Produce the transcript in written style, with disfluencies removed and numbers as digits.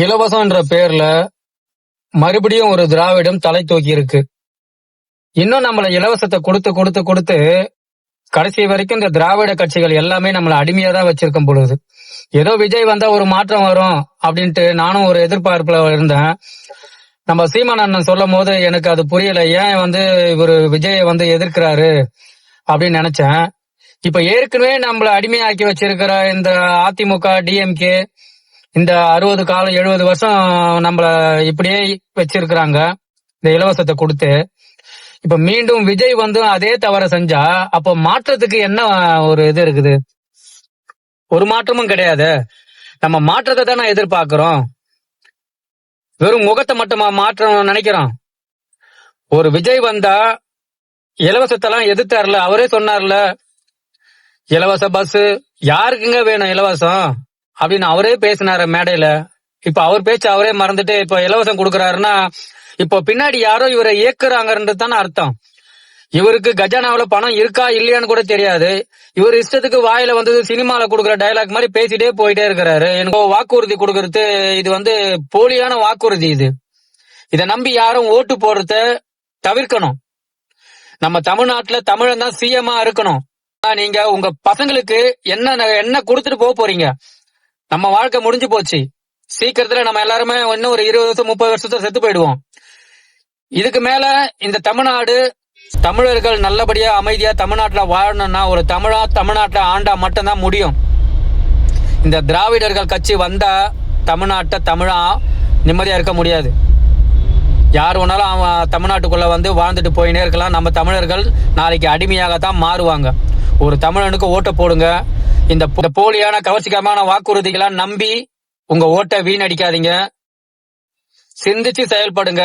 இலவசம்ன்ற பேர்ல மறுபடியும் ஒரு திராவிடம் தலை தூக்கி இருக்கு. இன்னும் நம்மள இலவசத்தை கொடுத்து கொடுத்து கொடுத்து கடைசி வரைக்கும் இந்த திராவிட கட்சிகள் எல்லாமே நம்மள அடிமையா தான் வச்சிருக்கும் பொழுது. ஏதோ விஜய் வந்தா ஒரு மாற்றம் வரும் அப்படின்ட்டு நானும் ஒரு எதிர்பார்ப்புல இருந்தேன். நம்ம சீமான் அண்ணன் சொல்லும் போது எனக்கு அது புரியல. ஏன் இவரு விஜய எதிர்க்கிறாரு அப்படின்னு நினைச்சேன். இப்ப ஏற்கனவே நம்மள அடிமையாக்கி வச்சிருக்கிற இந்த அதிமுக டிஎம்கே இந்த 60 காலம் 70 வருஷம் நம்மள இப்படியே வச்சிருக்கிறாங்க இந்த இலவசத்தை கொடுத்து. இப்ப மீண்டும் விஜய் அதே தவற செஞ்சா அப்ப மாற்றத்துக்கு என்ன ஒரு இது இருக்குது? ஒரு மாற்றமும் கிடையாது. நம்ம மாற்றத்தை தானே எதிர்பார்க்கிறோம். வெறும் முகத்தை மட்டுமா மாற்றம் நினைக்கிறோம்? ஒரு விஜய் வந்தா இலவசத்தெல்லாம் எதிர்த்தாருல, அவரே சொன்னார்ல, இலவச பஸ் யாருக்குங்க வேணும் இலவசம் அப்படின்னு அவரே பேசினாரு மேடையில. இப்ப அவர் பேச்சு அவரே மறந்துட்டு இப்ப இலவசம் கொடுக்கறாருன்னா இப்போ பின்னாடி யாரோ இவரை இயக்குறாங்கன்றது தானே அர்த்தம். இவருக்கு கஜானாவில பணம் இருக்கா இல்லையான்னு கூட தெரியாது. இவர் இஷ்டத்துக்கு வாயில சினிமால கொடுக்குற டயலாக் மாதிரி பேசிட்டே போயிட்டே இருக்கிறாரு. எனக்கு வாக்குறுதி கொடுக்கறது இது போலியான வாக்குறுதி. இதை நம்பி யாரும் ஓட்டு போடுறத தவிர்க்கணும். நம்ம தமிழ்நாட்டுல தமிழன் தான் சிஎம்மா இருக்கணும். நீங்க உங்க பசங்களுக்கு என்ன கொடுத்துட்டு போக போறீங்க? நம்ம வாழ்க்கை முடிஞ்சு போச்சு. சீக்கிரத்துல நம்ம எல்லாருமே இன்னும் ஒரு 20 வருஷம் 30 வருஷத்துல செத்து போயிடுவோம். இதுக்கு மேல இந்த தமிழ்நாடு தமிழர்கள் நல்லபடியா அமைதியா தமிழ்நாட்டுல வாழணும்னா ஒரு தமிழ்நாட்டுல ஆண்டா மட்டும்தான் முடியும். இந்த திராவிடர்கள் கட்சி வந்தா தமிழா நிம்மதியா இருக்க முடியாது. யார் வேணாலும் அவன் தமிழ்நாட்டுக்குள்ள வாழ்ந்துட்டு போயினே இருக்கலாம். நம்ம தமிழர்கள் நாளைக்கு அடிமையாகத்தான் மாறுவாங்க. ஒரு தமிழனுக்கு ஓட்ட போடுங்க. இந்த போலியான கவர்ச்சிகரமான வாக்குறுதிகளை நம்பி உங்க ஓட்டை வீணடிக்காதீங்க. சிந்திச்சு செயல்படுங்க.